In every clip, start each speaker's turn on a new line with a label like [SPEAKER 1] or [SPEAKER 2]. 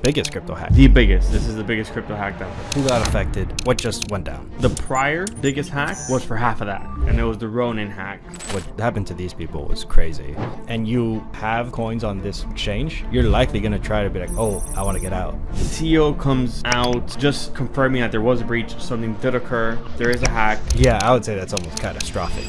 [SPEAKER 1] biggest crypto hack.
[SPEAKER 2] The biggest. This is the biggest crypto hack ever.
[SPEAKER 1] Who got affected? What just went down?
[SPEAKER 2] The prior biggest hack was for half of that, and it was the Ronin hack.
[SPEAKER 1] What happened to these people was crazy. And you have coins on this exchange, you're likely going to try to be like, oh, I want to get out.
[SPEAKER 2] CEO comes out just confirming that there was a breach, something did occur, there is a hack.
[SPEAKER 1] Yeah, I would say that's almost catastrophic.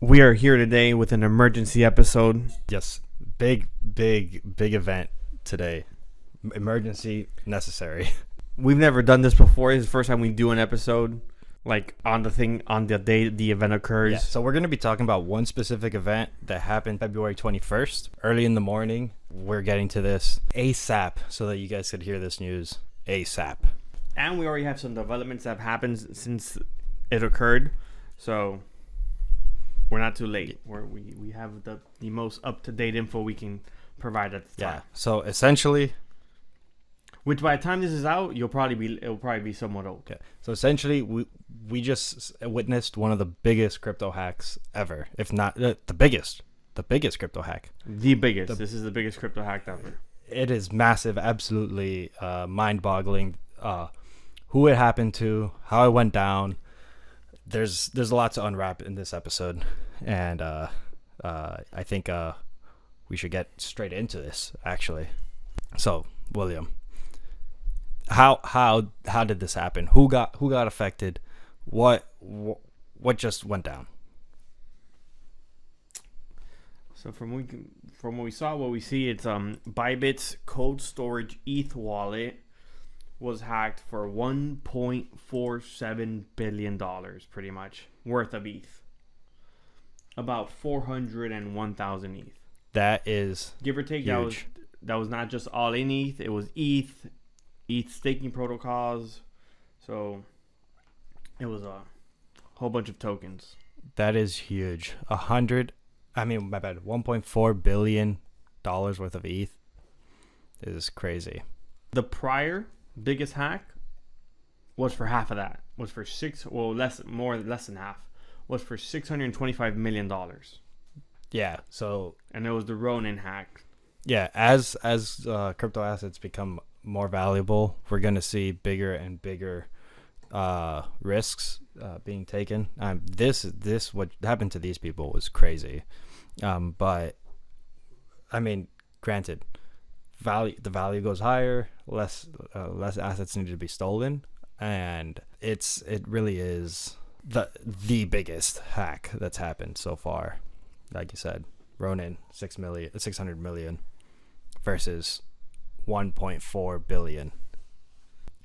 [SPEAKER 2] We are here today with an emergency episode.
[SPEAKER 1] Yes, big event today. Emergency necessary.
[SPEAKER 2] We've never done this before. This is the first time we do an episode like on the day the event occurs.
[SPEAKER 1] Yeah, so we're going to be talking about one specific event that happened February 21st, early in the morning. We're getting to this ASAP so that you guys could hear this news ASAP.
[SPEAKER 2] And we already have some developments that have happened since it occurred. So we're not too late. We have the most up-to-date info we can provide at the time.
[SPEAKER 1] Yeah. So essentially,
[SPEAKER 2] which by the time this is out, it'll probably be somewhat old.
[SPEAKER 1] Okay. So essentially, we just witnessed one of the biggest crypto hacks ever, if not the biggest crypto hack.
[SPEAKER 2] The biggest. This is the biggest crypto hack ever.
[SPEAKER 1] It is massive, absolutely mind-boggling. Who it happened to, how it went down. There's a lot to unwrap in this episode, and I think we should get straight into this actually. So, William, how did this happen? Who got affected? What just went down?
[SPEAKER 2] So from what we saw, what we see, it's Bybit's cold storage ETH wallet was hacked for $1.47 billion, pretty much, worth of ETH. About 401,000 ETH.
[SPEAKER 1] That is
[SPEAKER 2] give or take
[SPEAKER 1] huge.
[SPEAKER 2] That was not just all in ETH, it was ETH staking protocols. So it was a whole bunch of tokens.
[SPEAKER 1] That is huge. $1.4 billion worth of ETH is crazy.
[SPEAKER 2] The prior biggest hack was for half of that. Was for less than half. Was for $625 million.
[SPEAKER 1] Yeah. So,
[SPEAKER 2] and it was the Ronin hack.
[SPEAKER 1] Yeah, as crypto assets become more valuable, we're gonna see bigger and bigger risks being taken. This what happened to these people was crazy. But I mean, granted, the value goes higher, less assets need to be stolen, and it really is the biggest hack that's happened so far. Like you said, Ronin, 600 million versus 1.4 billion.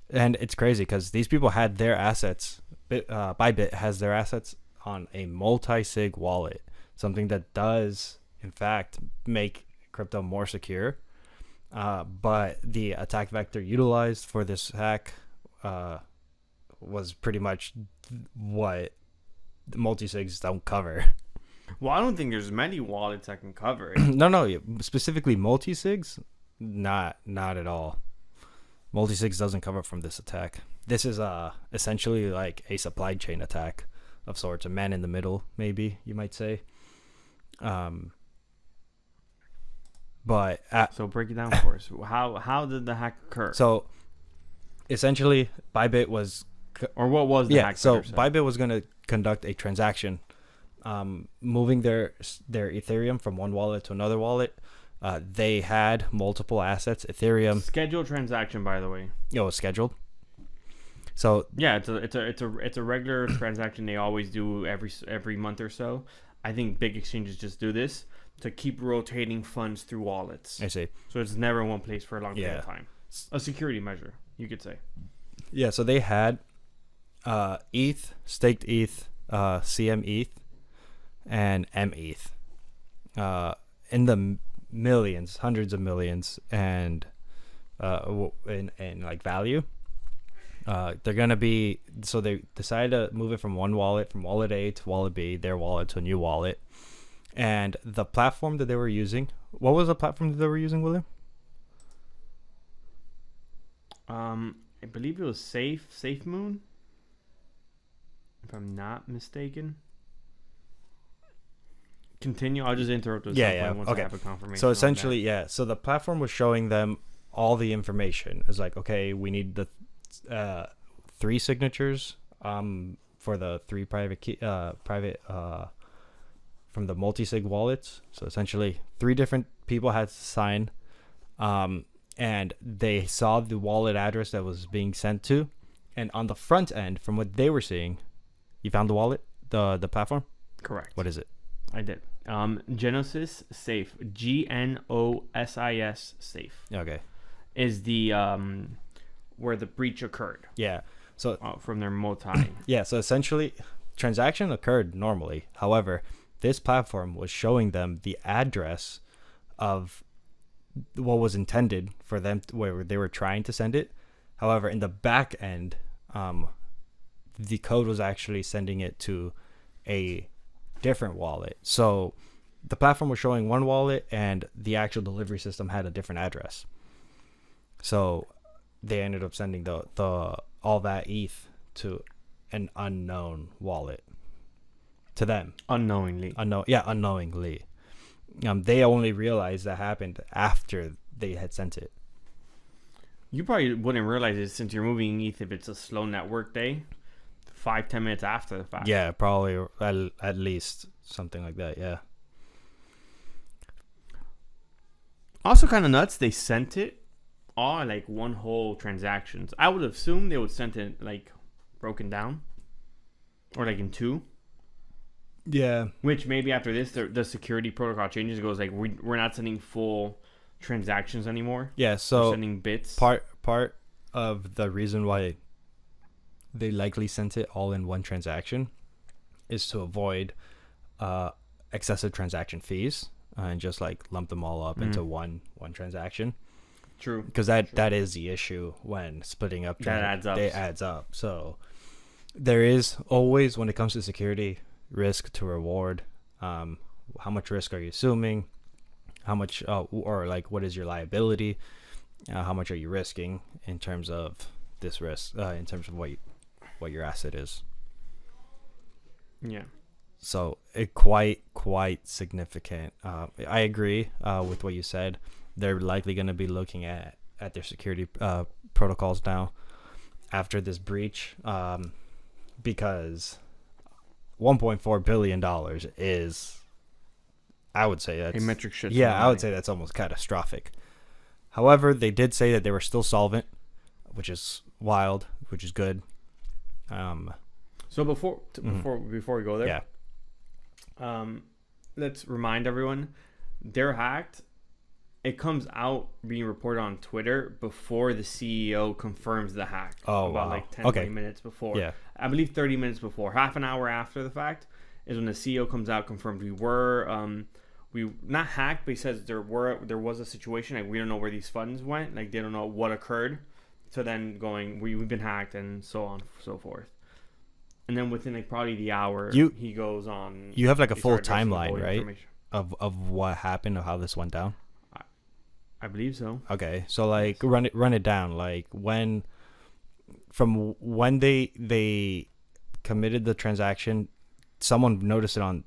[SPEAKER 1] And it's crazy because these people had their assets. Bybit has their assets on a multisig wallet, something that does in fact make crypto more secure. But the attack vector utilized for this hack was pretty much what the multisigs don't cover.
[SPEAKER 2] Well, I don't think there's many wallets that can cover it.
[SPEAKER 1] No, specifically multisigs, not at all. Multisigs doesn't cover from this attack. This is essentially like a supply chain attack of sorts, a man in the middle, maybe you might say. But
[SPEAKER 2] so break it down for us. How did the hack occur?
[SPEAKER 1] So essentially, Bybit was,
[SPEAKER 2] or what was the hack?
[SPEAKER 1] So Bybit was going to conduct a transaction, moving their Ethereum from one wallet to another wallet. They had multiple assets. Ethereum
[SPEAKER 2] scheduled transaction, by the way.
[SPEAKER 1] It was scheduled. So
[SPEAKER 2] yeah, it's a regular transaction they always do every month or so. I think big exchanges just do this to keep rotating funds through wallets.
[SPEAKER 1] I see.
[SPEAKER 2] So it's never in one place for a long period of time. A security measure, you could say.
[SPEAKER 1] Yeah, so they had ETH, staked ETH, CM ETH, and M ETH in the millions, hundreds of millions, and in like value. They're gonna be, so they decided to move it from one wallet, from wallet A to wallet B, their wallet to a new wallet. And the platform that they were using, what was the platform that they were using, William?
[SPEAKER 2] I believe it was SafeMoon. if I'm not mistaken. Continue. I'll just interrupt at
[SPEAKER 1] Yeah,
[SPEAKER 2] some
[SPEAKER 1] yeah.
[SPEAKER 2] point once
[SPEAKER 1] Okay.
[SPEAKER 2] I have a confirmation.
[SPEAKER 1] So
[SPEAKER 2] on
[SPEAKER 1] essentially, yeah. So the platform was showing them all the information. It's like, okay, we need the 3 signatures for the 3 private key, from the multisig wallets. So essentially, 3 different people had to sign, and they saw the wallet address that was being sent to, and on the front end, from what they were seeing, you found the wallet, the platform.
[SPEAKER 2] Correct.
[SPEAKER 1] What is it?
[SPEAKER 2] I did. Genesis Safe, GNOSIS Safe,
[SPEAKER 1] Okay.
[SPEAKER 2] is the where the breach occurred.
[SPEAKER 1] Yeah. So
[SPEAKER 2] from their multi.
[SPEAKER 1] yeah. So essentially, transaction occurred normally. However, this platform was showing them the address of what was intended for them, where they were trying to send it. However, in the back end, the code was actually sending it to a different wallet. So the platform was showing one wallet, and the actual delivery system had a different address. So they ended up sending the all that ETH to an unknown wallet to them.
[SPEAKER 2] Unknowingly.
[SPEAKER 1] Unknowingly. They only realized that happened after they had sent it.
[SPEAKER 2] You probably wouldn't realize it since you're moving ETH if it's a slow network day, 5-10 minutes after the fact.
[SPEAKER 1] Yeah, probably at least something like that. Yeah.
[SPEAKER 2] Also kind of nuts. They sent it all like one whole transactions. I would assume they would send it like broken down or like in 2.
[SPEAKER 1] Yeah.
[SPEAKER 2] Which maybe after this, the security protocol changes. It goes like we're not sending full transactions anymore.
[SPEAKER 1] Yeah. So
[SPEAKER 2] we're sending bits.
[SPEAKER 1] Part of the reason why they likely sent it all in one transaction is to avoid excessive transaction fees and just like lump them all up into one transaction.
[SPEAKER 2] True.
[SPEAKER 1] Because that is the issue when splitting up.
[SPEAKER 2] That adds up.
[SPEAKER 1] It adds up. So there is always, when it comes to security, risk to reward. How much risk are you assuming? How much, or like, what is your liability? How much are you risking in terms of this risk? In terms of what your asset is.
[SPEAKER 2] Yeah.
[SPEAKER 1] So it quite significant. I agree with what you said. They're likely going to be looking at their security protocols now after this breach, because $1.4 billion is, I would say that's
[SPEAKER 2] a metric shit.
[SPEAKER 1] Yeah, I would say that's almost catastrophic. However, they did say that they were still solvent, which is wild, which is good.
[SPEAKER 2] So before we go there,
[SPEAKER 1] yeah.
[SPEAKER 2] Let's remind everyone, they're hacked. It comes out being reported on Twitter before the CEO confirms the hack.
[SPEAKER 1] Oh,
[SPEAKER 2] about
[SPEAKER 1] wow.
[SPEAKER 2] like 10,
[SPEAKER 1] Okay.
[SPEAKER 2] 20 minutes before.
[SPEAKER 1] Yeah.
[SPEAKER 2] I believe 30 minutes before. Half an hour after the fact is when the CEO comes out, confirmed we not hacked, but he says there was a situation, like we don't know where these funds went, like they don't know what occurred. So then going, we've been hacked and so on and so forth. And then within like probably the hour, he goes on.
[SPEAKER 1] You have like a
[SPEAKER 2] he
[SPEAKER 1] full
[SPEAKER 2] started addressing the
[SPEAKER 1] timeline,
[SPEAKER 2] void
[SPEAKER 1] right?
[SPEAKER 2] information.
[SPEAKER 1] Of what happened, of how this went down.
[SPEAKER 2] I believe so.
[SPEAKER 1] Okay, so like run it down. Like when they committed the transaction, someone noticed it on.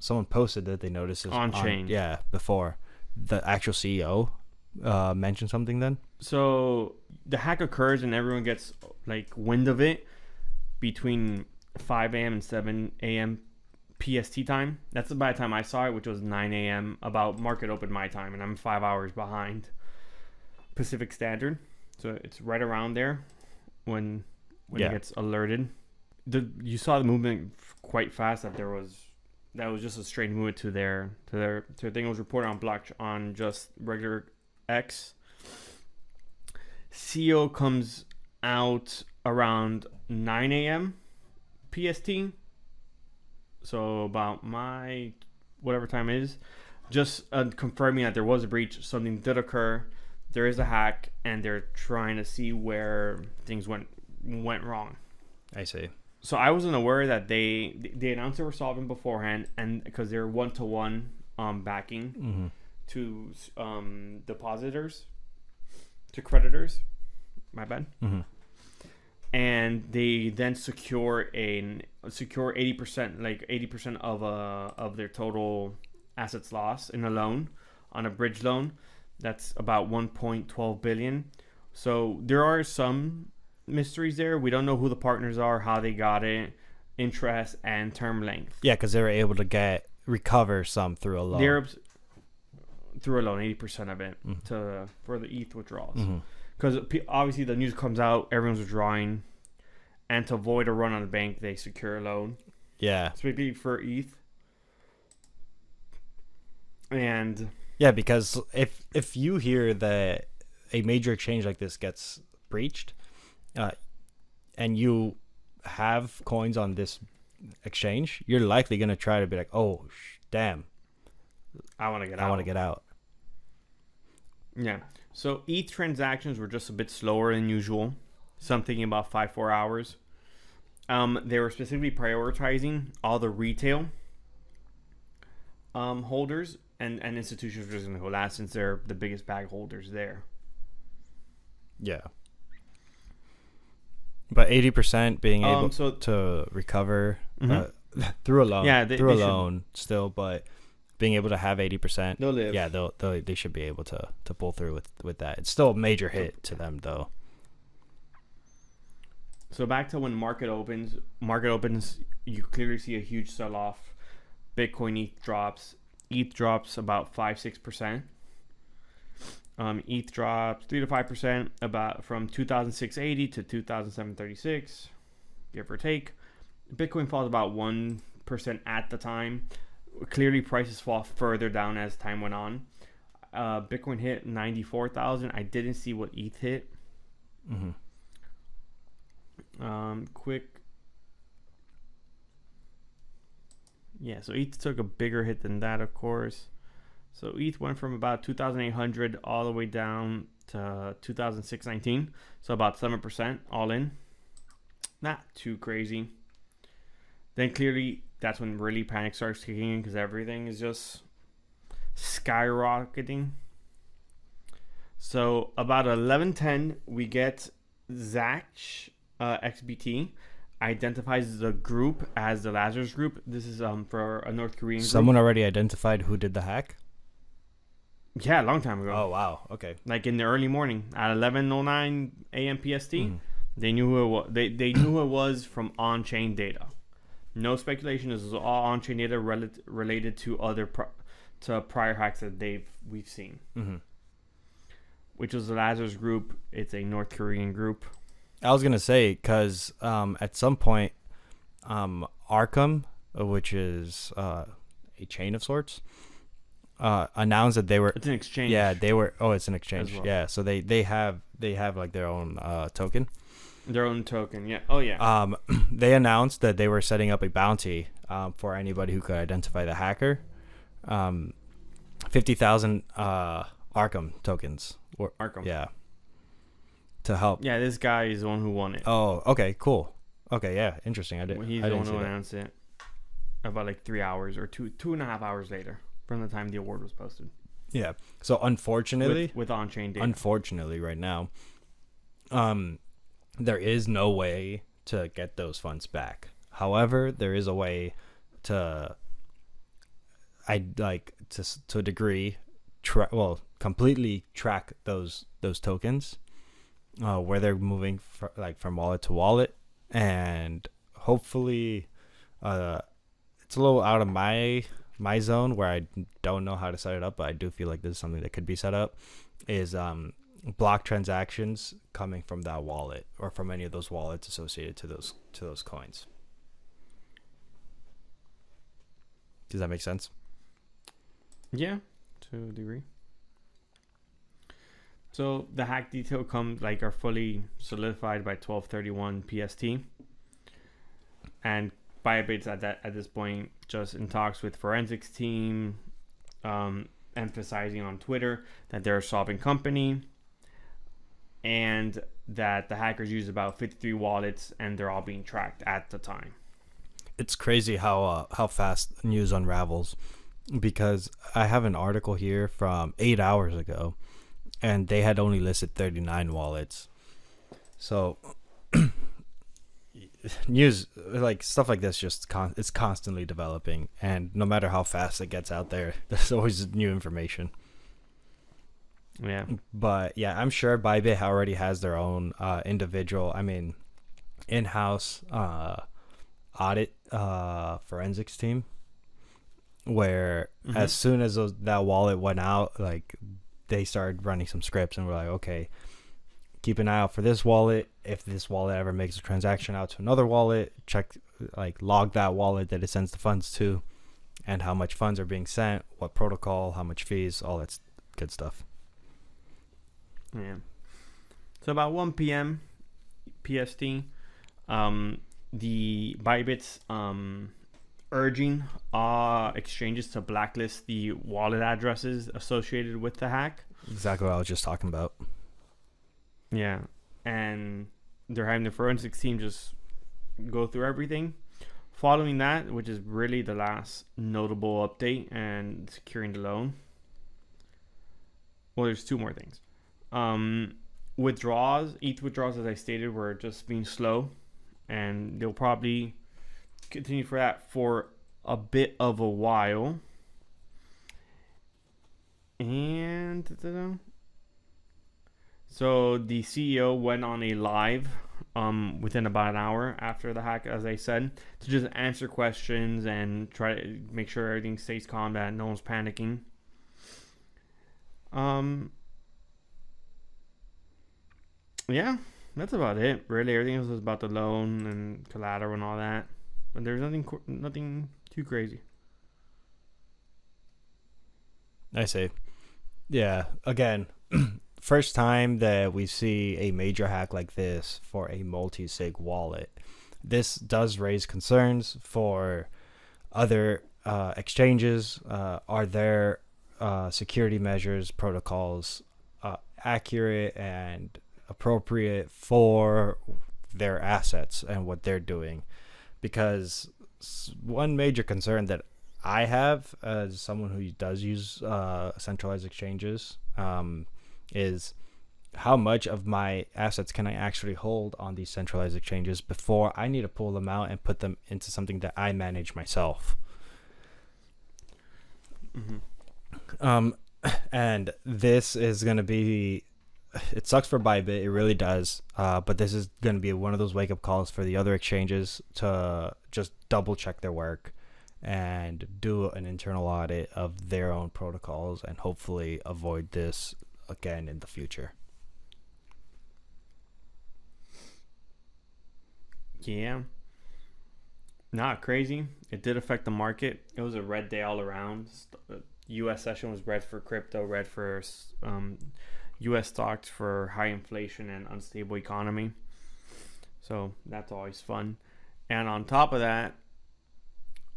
[SPEAKER 1] Someone posted that they noticed it
[SPEAKER 2] on chain.
[SPEAKER 1] Yeah, before the actual CEO mentioned something. Then
[SPEAKER 2] so the hack occurs and everyone gets like wind of it between 5 a.m. and 7 a.m. PST time. That's by the time I saw it, which was 9 a.m. about market open my time, and I'm 5 hours behind Pacific Standard, so it's right around there when it gets alerted. You saw the movement quite fast. That was just a straight movement to their thing. It was reported on just regular X. CEO comes out around 9 a.m. PST. So about my whatever time it is, just confirming that there was a breach, something did occur, there is a hack, and they're trying to see where things went wrong.
[SPEAKER 1] I see.
[SPEAKER 2] So I wasn't aware that they announced they were solving beforehand, and because they're 1-to-1 backing to depositors, to creditors. My bad. and they then secure 80%, like 80% of their total assets lost in a loan, on a bridge loan. That's about 1.12 billion. So there are some mysteries there. We don't know who the partners are, how they got it, interest, and term length.
[SPEAKER 1] Yeah, because they were able to recover some through a loan.
[SPEAKER 2] Through a loan, 80% of it for the ETH withdrawals.
[SPEAKER 1] Mm-hmm.
[SPEAKER 2] Because obviously the news comes out, everyone's withdrawing, and to avoid a run on the bank, they secure a loan.
[SPEAKER 1] Yeah.
[SPEAKER 2] Specifically for ETH. And
[SPEAKER 1] yeah, because if you hear that a major exchange like this gets breached, and you have coins on this exchange, you're likely going to try to be like, oh, damn.
[SPEAKER 2] I want to get out. Yeah. So ETH transactions were just a bit slower than usual. Something about 4 hours. They were specifically prioritizing all the retail holders and institutions were just going to go last, since they're the biggest bag holders there.
[SPEAKER 1] Yeah. But 80% being able to recover through a loan. Yeah, through a loan still, but being able to have 80%.
[SPEAKER 2] They'll live.
[SPEAKER 1] Yeah, they should be able to pull through with that. It's still a major hit to them, though.
[SPEAKER 2] So back to when market opens, you clearly see a huge sell-off. Bitcoin ETH drops. ETH drops about 5-6%. ETH drops 3 to 5%, about from 2,680 to 2,736, give or take. Bitcoin falls about 1% at the time. Clearly, prices fall further down as time went on. Bitcoin hit 94,000. I didn't see what ETH hit.
[SPEAKER 1] Mm-hmm.
[SPEAKER 2] Quick. Yeah, so ETH took a bigger hit than that, of course. So ETH went from about 2,800 all the way down to 2,619. So about 7% all in. Not too crazy. Then clearly that's when really panic starts kicking in, because everything is just skyrocketing. So about 11:10 we get Zach XBT identifies the group as the Lazarus group. This is for a North Korean group.
[SPEAKER 1] Someone already identified who did the hack?
[SPEAKER 2] Yeah, a long time ago.
[SPEAKER 1] Oh, wow. Okay.
[SPEAKER 2] Like in the early morning at 11:09 a.m. PST. They knew who it was. They knew who it was from on-chain data. No speculation. This is all on-chain data related to other prior hacks that we've seen.
[SPEAKER 1] Mm-hmm.
[SPEAKER 2] Which was the Lazarus group. It's a North Korean group.
[SPEAKER 1] I was gonna say, because at some point, Arkham, which is a chain of sorts, announced that they were.
[SPEAKER 2] It's an exchange.
[SPEAKER 1] Yeah, they were. Oh, it's an exchange.
[SPEAKER 2] Well.
[SPEAKER 1] Yeah, so they have like their own token.
[SPEAKER 2] Their own token. Yeah. Oh yeah.
[SPEAKER 1] They announced that they were setting up a bounty for anybody who could identify the hacker. 50,000 Arkham tokens.
[SPEAKER 2] Arkham.
[SPEAKER 1] Yeah. To help.
[SPEAKER 2] Yeah, this guy is the one who won it.
[SPEAKER 1] Oh, okay, cool. Okay, yeah, interesting.
[SPEAKER 2] He's the one who announced it about like 3 hours or 2.5 hours later from the time the award was posted.
[SPEAKER 1] Yeah. So unfortunately,
[SPEAKER 2] with on-chain data.
[SPEAKER 1] Unfortunately, right now, there is no way to get those funds back. However, there is a way to, to a degree, completely track those tokens, where they're moving from wallet to wallet, and hopefully, it's a little out of my zone where I don't know how to set it up, but I do feel like this is something that could be set up. Is block transactions coming from that wallet or from any of those wallets associated to those coins. Does that make sense?
[SPEAKER 2] Yeah, to a degree. So the hack detail are fully solidified by 12:31 PST, and Bybit's at this point just in talks with forensics team, emphasizing on Twitter that they're a solvent company, and that the hackers use about 53 wallets and they're all being tracked at the time.
[SPEAKER 1] It's crazy how fast news unravels, because I have an article here from 8 hours ago, and they had only listed 39 wallets. So news like stuff like this it's constantly developing, and no matter how fast it gets out there, there's always new information.
[SPEAKER 2] Yeah.
[SPEAKER 1] But yeah, I'm sure Bybit already has their own individual, in-house audit forensics team, where as soon as that wallet went out, like they started running some scripts and were like, okay, keep an eye out for this wallet. If this wallet ever makes a transaction out to another wallet, check, like, log that wallet that it sends the funds to, and how much funds are being sent, what protocol, how much fees, all that good stuff.
[SPEAKER 2] Yeah. So about 1 p.m. PST, the Bybit's urging exchanges to blacklist the wallet addresses associated with the hack.
[SPEAKER 1] Exactly what I was just talking about.
[SPEAKER 2] Yeah, and they're having the forensics team just go through everything. Following that, which is really the last notable update and securing the loan. Well, there's two more things. Withdrawals, ETH withdrawals, as I stated, were just being slow, and they'll probably continue for that for a bit of a while. And so the CEO went on a live within about an hour after the hack, as I said, to just answer questions and try to make sure everything stays calm, that no one's panicking. Yeah, that's about it. Really, everything else was about the loan and collateral and all that. But there's nothing too crazy.
[SPEAKER 1] I see. Yeah, again, first time that we see a major hack like this for a multi-sig wallet. This does raise concerns for other exchanges. Are their security measures, protocols accurate and appropriate for their assets and what they're doing? Because one major concern that I have as someone who does use centralized exchanges is how much of my assets can I actually hold on these centralized exchanges before I need to pull them out and put them into something that I manage myself. And this is going to be, it sucks for Bybit, it really does, but this is going to be one of those wake-up calls for the other exchanges to just double check their work and do an internal audit of their own protocols and hopefully avoid this again in the future.
[SPEAKER 2] Yeah. Not crazy. It did affect the market. It was a red day all around. U.S. session was red for crypto, red for U.S. stocks for high inflation and unstable economy. So that's always fun. And on top of that,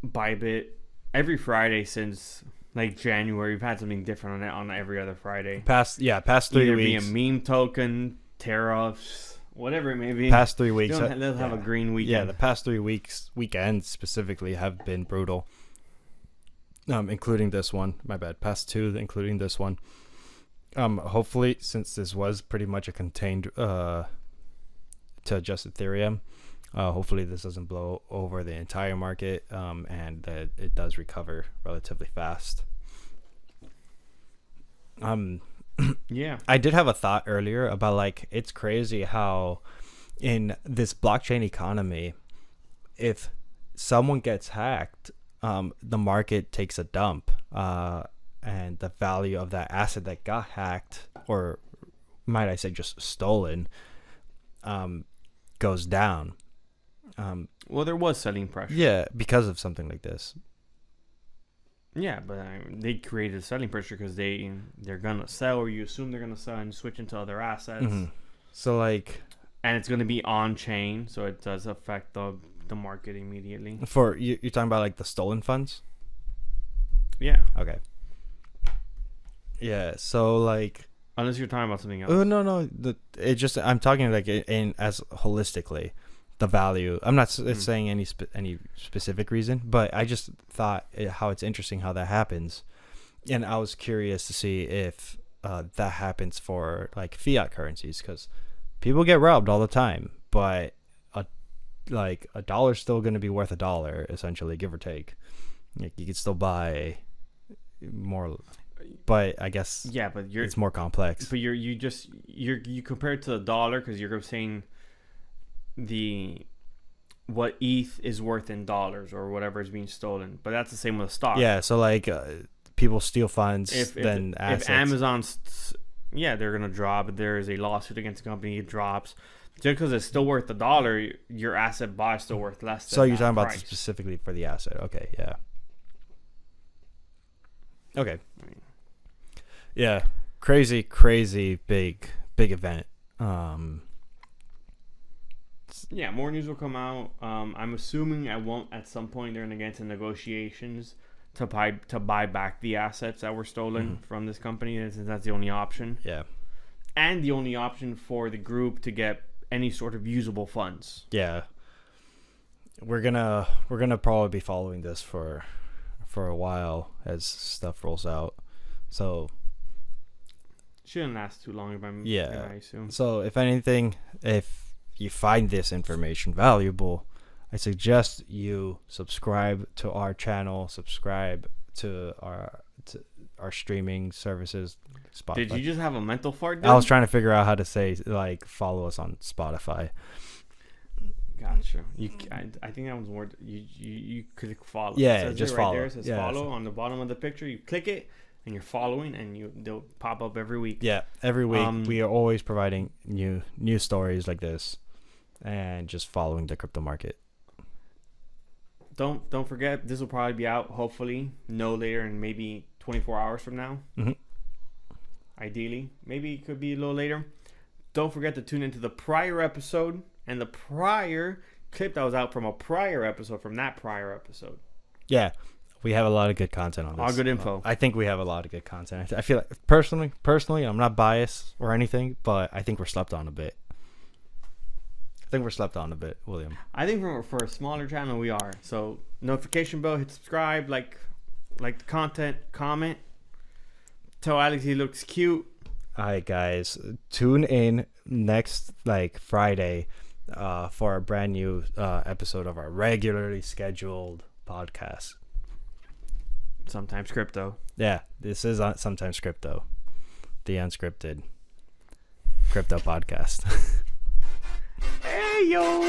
[SPEAKER 2] Bybit, every Friday since like January, we've had something different on every other Friday.
[SPEAKER 1] Past 3
[SPEAKER 2] Either
[SPEAKER 1] weeks.
[SPEAKER 2] Be a meme token, tariffs, whatever it may be.
[SPEAKER 1] Past 3 weeks.
[SPEAKER 2] They'll have a green weekend.
[SPEAKER 1] Yeah, the past 3 weeks, weekends specifically, have been brutal. Including this one. My bad. Past 2, including this one. Hopefully, since this was pretty much a contained to just Ethereum, hopefully this doesn't blow over the entire market, and that it does recover relatively fast.
[SPEAKER 2] Yeah,
[SPEAKER 1] I did have a thought earlier about, like, it's crazy how in this blockchain economy, if someone gets hacked, the market takes a dump, and the value of that asset that got hacked, or might I say just stolen, goes down.
[SPEAKER 2] well, there was selling pressure.
[SPEAKER 1] Yeah, because of something like this.
[SPEAKER 2] Yeah, but they created selling pressure because they're gonna sell, or you assume they're gonna sell and switch into other assets.
[SPEAKER 1] So, like,
[SPEAKER 2] and it's gonna be on chain, so it does affect the market immediately.
[SPEAKER 1] for you're talking about like the stolen funds?
[SPEAKER 2] Yeah.
[SPEAKER 1] Okay. Yeah. So, like,
[SPEAKER 2] Unless you're talking about something else.
[SPEAKER 1] oh no, it just, I'm talking like in as holistically the value. I'm not saying any specific reason, but I just thought how it's interesting how that happens, and I was curious to see if that happens for like fiat currencies, because people get robbed all the time, but like a dollar's still going to be worth a dollar, essentially, give or take. Like, you could still buy more, but I guess
[SPEAKER 2] yeah, but
[SPEAKER 1] it's more complex.
[SPEAKER 2] But you compare it to the dollar because you're saying what ETH is worth in dollars or whatever is being stolen. But that's the same with a stock.
[SPEAKER 1] Yeah, so like people steal funds, assets.
[SPEAKER 2] If Amazon's, they're gonna drop. If there is a lawsuit against the company, it drops. Just because it's still worth $1, your asset buy is still worth less.
[SPEAKER 1] So you're talking about
[SPEAKER 2] price.
[SPEAKER 1] specifically for the asset? Okay, yeah. Okay. Yeah, crazy big event.
[SPEAKER 2] Yeah, more news will come out. I'm assuming at some point they're gonna get into negotiations to buy back the assets that were stolen from this company, since that's the only option.
[SPEAKER 1] Yeah.
[SPEAKER 2] And the only option for the group to get any sort of usable funds.
[SPEAKER 1] Yeah. We're gonna probably be following this for a while as stuff rolls out. So
[SPEAKER 2] shouldn't last too long, I assume.
[SPEAKER 1] So if anything, if you find this information valuable, I suggest you subscribe to our channel, subscribe to our streaming services. Spotify.
[SPEAKER 2] Did you just have a mental fart, dude?
[SPEAKER 1] I was trying to figure out how to say, like, follow us on Spotify.
[SPEAKER 2] Gotcha. I think that one's more. You click follow.
[SPEAKER 1] Yeah, just
[SPEAKER 2] right
[SPEAKER 1] follow.
[SPEAKER 2] There it says follow on the bottom of the picture. You click it, and you're following, and they'll pop up every week.
[SPEAKER 1] Yeah, every week we are always providing new stories like this, and just following the crypto market.
[SPEAKER 2] Don't forget, this will probably be out hopefully no later than maybe 24 hours from now.
[SPEAKER 1] Mm-hmm.
[SPEAKER 2] Ideally, maybe it could be a little later. Don't forget to tune into the prior episode and the prior clip that was out from a prior episode from that prior episode.
[SPEAKER 1] Yeah, we have a lot of good content on this.
[SPEAKER 2] All good info.
[SPEAKER 1] I think we have a lot of good content. I feel like personally, I'm not biased or anything, but I think we're slept on a bit. William.
[SPEAKER 2] I think for a smaller channel we are. So notification bell, hit subscribe, like the content, comment. Tell Alex he looks cute.
[SPEAKER 1] All right, guys, tune in next Friday for a brand new episode of our regularly scheduled podcast.
[SPEAKER 2] Sometimes crypto.
[SPEAKER 1] Yeah, this is Sometimes Crypto, the unscripted crypto podcast.
[SPEAKER 2] Hey yo.